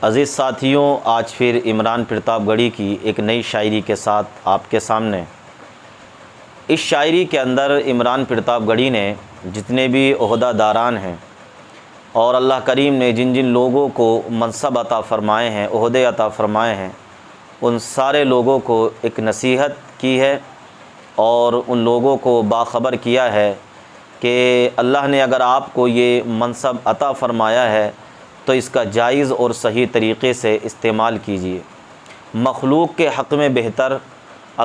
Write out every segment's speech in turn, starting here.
عزیز ساتھیوں، آج پھر عمران پرتاپ گڑھی کی ایک نئی شاعری کے ساتھ آپ کے سامنے۔ اس شاعری کے اندر عمران پرتاپ گڑھی نے جتنے بھی عہدہ داران ہیں اور اللہ کریم نے جن جن لوگوں کو منصب عطا فرمائے ہیں، عہدے عطا فرمائے ہیں، ان سارے لوگوں کو ایک نصیحت کی ہے اور ان لوگوں کو باخبر کیا ہے کہ اللہ نے اگر آپ کو یہ منصب عطا فرمایا ہے تو اس کا جائز اور صحیح طریقے سے استعمال کیجیے۔ مخلوق کے حق میں بہتر،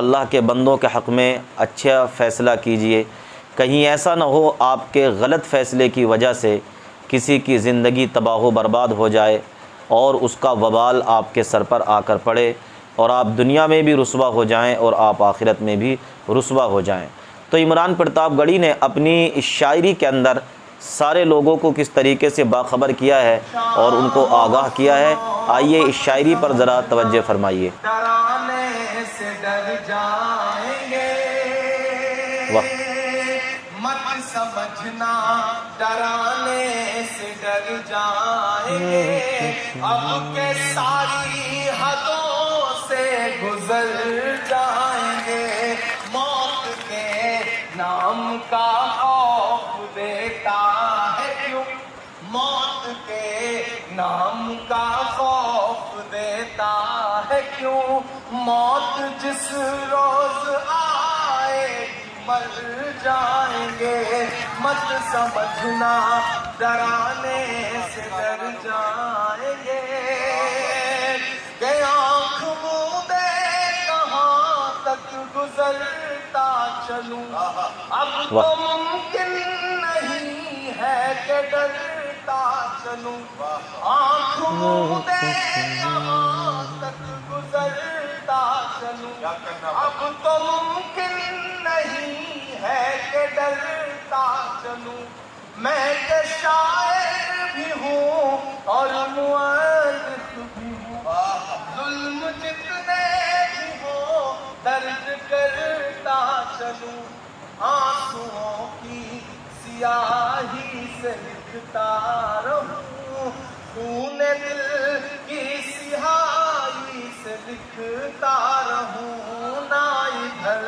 اللہ کے بندوں کے حق میں اچھا فیصلہ کیجیے۔ کہیں ایسا نہ ہو آپ کے غلط فیصلے کی وجہ سے کسی کی زندگی تباہ و برباد ہو جائے اور اس کا وبال آپ کے سر پر آ کر پڑے اور آپ دنیا میں بھی رسوا ہو جائیں اور آپ آخرت میں بھی رسوا ہو جائیں۔ تو عمران پرتاپ گڑھی نے اپنی اس شاعری کے اندر سارے لوگوں کو کس طریقے سے باخبر کیا ہے اور ان کو آگاہ کیا ہے۔ آئیے اس شاعری پر ذرا توجہ فرمائیے۔ ڈرانے سے ڈر جائیں گے، وقت مت سمجھنا ڈرانے سے ڈر جائیں گے، اب کے ساری حدوں سے گزر جائیں گے، موت کے نام کا خوف دیتا ہے کیوں، موت کے نام کا خوف دیتا ہے کیوں، موت جس روز آئے مر جائیں گے، مت سمجھنا ڈرانے سے ڈر جائیں گے، کہ آنکھ مودے کہاں تک گزرتا چلوں، اب تو ممکن نہیں ہے کہ ڈرتا چلوں، آنکھ مودے کہاں تک گزرتا چلوں، اب تو ممکن نہیں ہے کہ ڈرتا چلوں، میں کہ شاعر بھی ہوں اور مؤرخ بھی ہوں، ظلم جتنے بھی ہوں درج کرتا چلوں، آنسوؤں کی سیاہی سے لکھتا رہوں، خون دل کی سیاہی سے لکھتا رہوں، نہ ادھر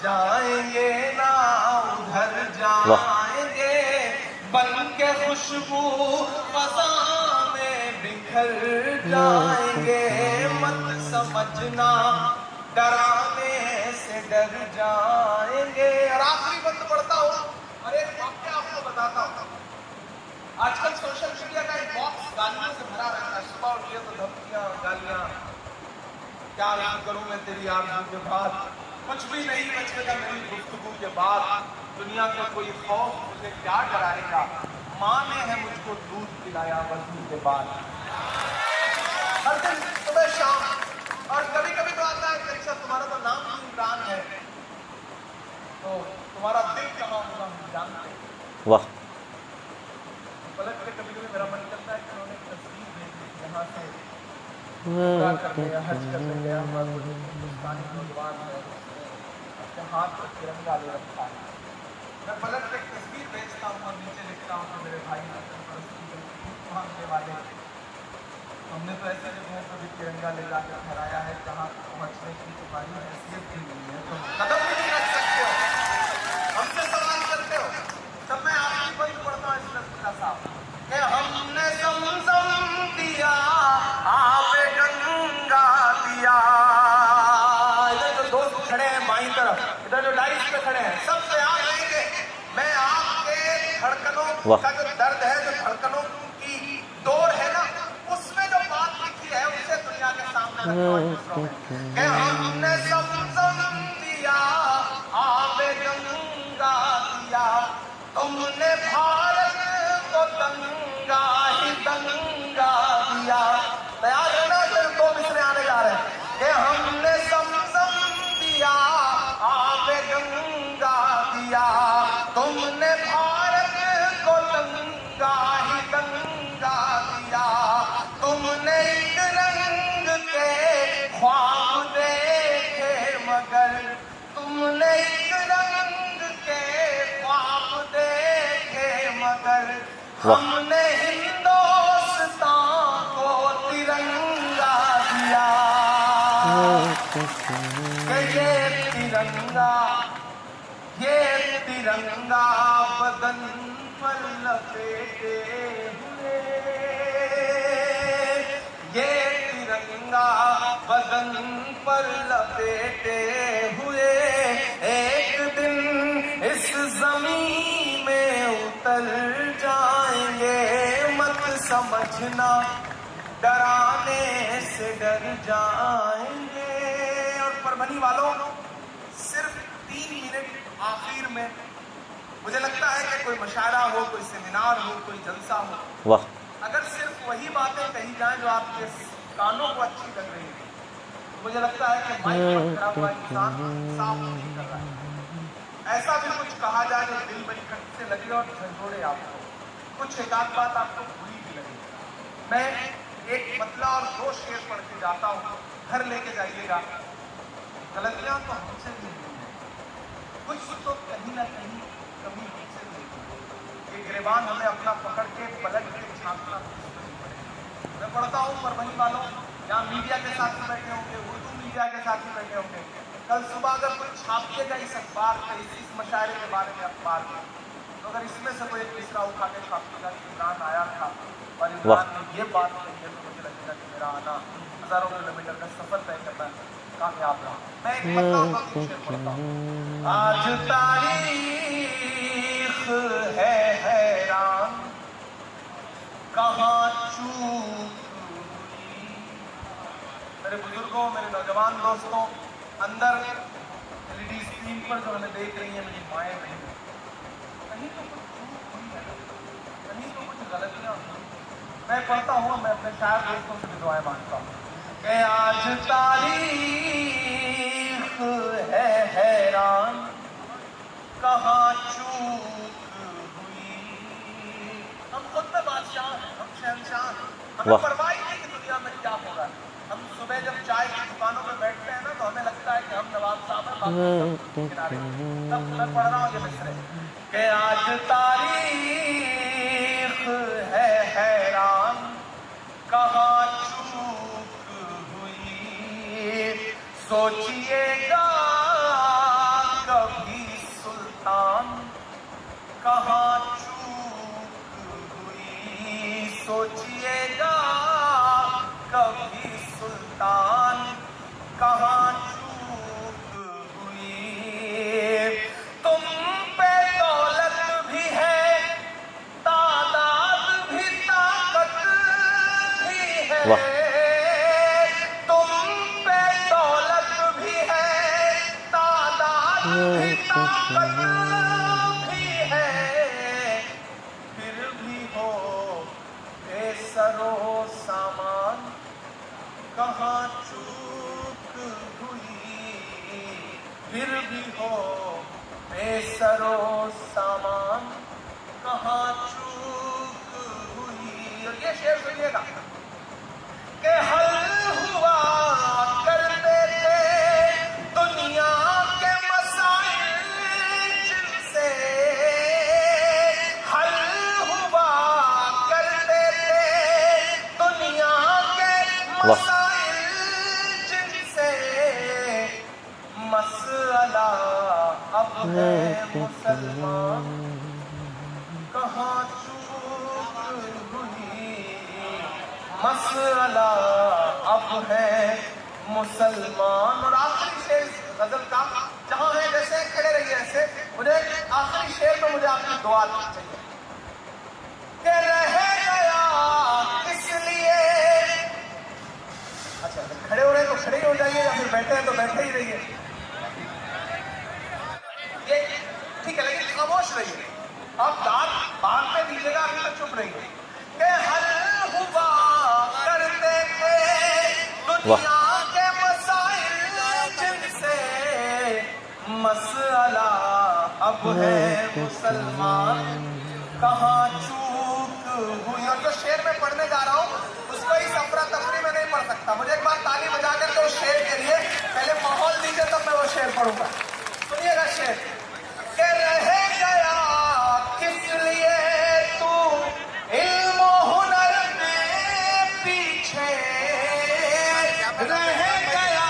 جائیں گے نہ ادھر جائیں گے، بن کے خوشبو فضا میں بکھر جائیں گے، مت سمجھنا ڈرانے سے ڈر جائیں گے۔ اور آخری بند پڑھتا ہوں اور ایک واقعہ آپ کو بتاتا ہوں۔ آج کل سوشل میڈیا کا ایک باکس گالیوں سے بھرا رہتا ہے، صبح اٹھیے تو دھمکیاں گالیاں، کیا عرض کروں میں تیری آرزو کے بعد، کچھ بھی نہیں بچے گا میری گفتگو کے بعد، دنیا کا کوئی خوف مجھے کیا ڈرائے گا، ماں نے ہے مجھ کو دودھ پلایا وضو کے بعد، ہر دن صبح شام۔ اور کبھی کبھی تو آتا ہے کہ اچھا تمہارا تو نام بھی عمران ہے تو تمہارا دل کہاں ہوگا ہم جانتے ہیں۔ وقت پلٹ کے کبھی کبھی میرا من کرتا ہے کہ انہوں نے ایک تصویر بھیجی یہاں سے عمرہ کر لیا، حج کر لیا، ہندوستانی نوجوان ہے، اپنے ہاتھ میں ترنگا لے رکھا ہے، میں پلٹ کے ایک تصویر بھیجتا ہوں اور نیچے لکھتا ہوں کہ میرے بھائی مانگنے والے، ہم نے تو ایسی جگہوں پہ بھی ترنگا لے جا کر پھہرایا ہے جہاں پہنچنے کی تمہاری حیثیت بھی نہیں ہے، تم قدم بھی نہیں رکھ سکتے ہو، ہم سے سوال کرتے ہو۔ تب میں آخری بند پڑھتا ہوں اس نظر صاحب کہ ہم نے زمزم دیا، آب گنگا دیا، ادھر جو دوست کھڑے ہیں بائیں طرف، ادھر جو لائٹ پہ کھڑے ہیں، سب بیان دیں گے، میں آپ کے دھڑکنوں کا جو درد ہے، جو دھڑکنوں کی دوڑ ہے نا، اس میں جو بات لکھی ہے اسے دنیا کے سامنے رکھتا ہوں کہ ہم نے زمزم دیا، آب گنگا دیا، تم نے بھارت کو دنگا ہی دنگا دیا، تیار ہے نا؟ پھر دو مصرے آنے جا رہے ہیں کہ ہم نے زمزم دیا، آب گنگا دیا، تم نے بھارت کو دنگا ہی دنگا دیا، تم نے ایک رنگ کے خواب دیکھے مگر، تم نے ایک رنگ کے خواب دیکھے مگر، ہم نے ہندوستان کو ترنگا یہ ترنگا بدن پر لپیٹے ہوئے، یہ ترنگا بدن پر لپیٹے ہوئے ایک دن اس زمین میں اتر جائیں گے، مت سمجھنا ڈرانے سے ڈر جائیں گے۔ اور پربھنی والوں، صرف 3 منٹ آخر میں مجھے لگتا ہے کہ کوئی مشاعرہ ہو، کوئی سیمینار ہو، کوئی جلسہ ہو، واہ، اگر صرف وہی باتیں کہی جائیں جو آپ کے کانوں کو اچھی لگ رہی ہیں، مجھے لگتا ہے کہ مائک پر کھڑا ہوا انسان صاف نہیں کر رہا ہے۔ ایسا بھی کچھ کہا جائے جو دل بڑی کٹ سے لگے اور جھنجھوڑے آپ کو، کچھ ایک آدھ بات آپ کو بری بھی لگے۔ میں ایک مطلع اور 2 شعر پڑھ کے جاتا ہوں، گھر لے کے جائیے گا۔ غلطیاں تو ہم سے بھی ہوئی ہیں، کچھ تو کہیں نہ کہیں کمی ہم سے بھی ہوئی ہے۔ یہ گریبان ہمیں اپنا پکڑ کے پلٹ کے چھانٹنا پڑے۔ میں پڑھتا ہوں پربھنی والوں، یہاں میڈیا کے ساتھی بیٹھے ہوں گے، اردو میڈیا کے ساتھی بیٹھے ہوں گے، کل صبح اگر کوئی چھاپیے گا اس اخبار میں، اس مشاعرے کے بارے میں اخبار میں، تو اگر اس میں سے کوئی ایک مصرع اٹھا کے چھاپیے گا کہ عمران آیا تھا اور عمران نے یہ بات کہی ہے، تو مجھے لگے گا کہ میرا آنا ہزاروں کلومیٹر کا سفر طے کرنا کامیاب رہا۔ میں ایک مطلع اور شعر پڑھتا ہوں۔ آج تاریخ ہے حیران، کہاں چوک ہوئی۔ میرے بزرگوں، میرے نوجوان دوستوں، اندر LED اسکرین پر جو ہمیں دیکھ رہی ہیں میری مائیں بہنیں، کہیں تو کچھ چوک ہوئی ہے، کہیں تو کچھ غلطیاں ہوئی۔ میں پڑھتا ہوں، میں اپنے شاعر دوستوں سے بھی دعائیں مانگتا ہوں کہ آج تاریخ ہے حیران، کہاں چوک ہوئی۔ ہم خود میں بادشاہ ہیں، ہم شہنشاہ ہیں، ہمیں پرواہ ہی نہیں کہ دنیا میں کیا ہو رہا ہے۔ ہم صبح جب چائے کی دکانوں میں بیٹھتے ہیں نا، تو ہمیں لگتا ہے کہ ہم نواب صاحب ہیں، باقی سب کنارے ہیں۔ تب میں پڑھ رہا ہوں یہ مصرعے کہ آج تاریخ ہے حیران، کہاں چوک ہوئی۔ سوچئے گا کبھی سلطان، کہاں چوک ہوئی۔ سوچئے گا کبھی سلطان، کہاں چوک ہوئی۔ تم پہ دولت بھی ہے، تعداد بھی، طاقت بھی ہے، تم پہ دولت بھی ہے، تعداد بھی، طاقت بھی ہے، پھر بھی ہو بے سر و سامان، کہاں چوک ہوئی۔ پھر بھی ہو بے سر و سامان، کہاں چوک ہوئی۔ اور یہ شعر سنیے گا کہ حل ہوا کرتے تھے دنیا کے مسائل جن سے، حل ہوا کرتے تھے دنیا کے مسائل جن سے، مسئلہ اب ہے مسلمان، کہاں چوک ہوئی۔ مسئلہ اب ہے مسلمان۔ اور آخری شعر غزل کا، جہاں ہے جیسے کھڑے رہیے ایسے، مجھے آخری شعر میں مجھے آپ کی دعا چاہیے کہ رہ گیا کس لیے۔ اچھا کھڑے ہو رہے ہیں تو کھڑے ہی ہو جائیے، یا پھر بیٹھے ہیں تو بیٹھے ہی رہیے، یہ ٹھیک ہے، لیکن خاموش رہیے۔ آپ دانت باہر پہ دیجیے گا، ابھی تک چپ رہیے کہ حل ہوا کرتے تھے دنیا کے مسائل جن سے، مسئلہ اب ہے مسلمان، کہاں چوک ہوئی۔ اور جو شعر میں پڑھنے جا رہا ہوں اس کو اس افراتفری میں نہیں پڑھ سکتا، مجھے ایک بار تالی بجا کر کے اس شعر کے لیے پہلے ماحول دیجیے، تب میں وہ شعر پڑھوں گا۔ سنیے گا شعر کہ رہ گیا کس لیے تو علم و ہنر میں پیچھے، رہ گیا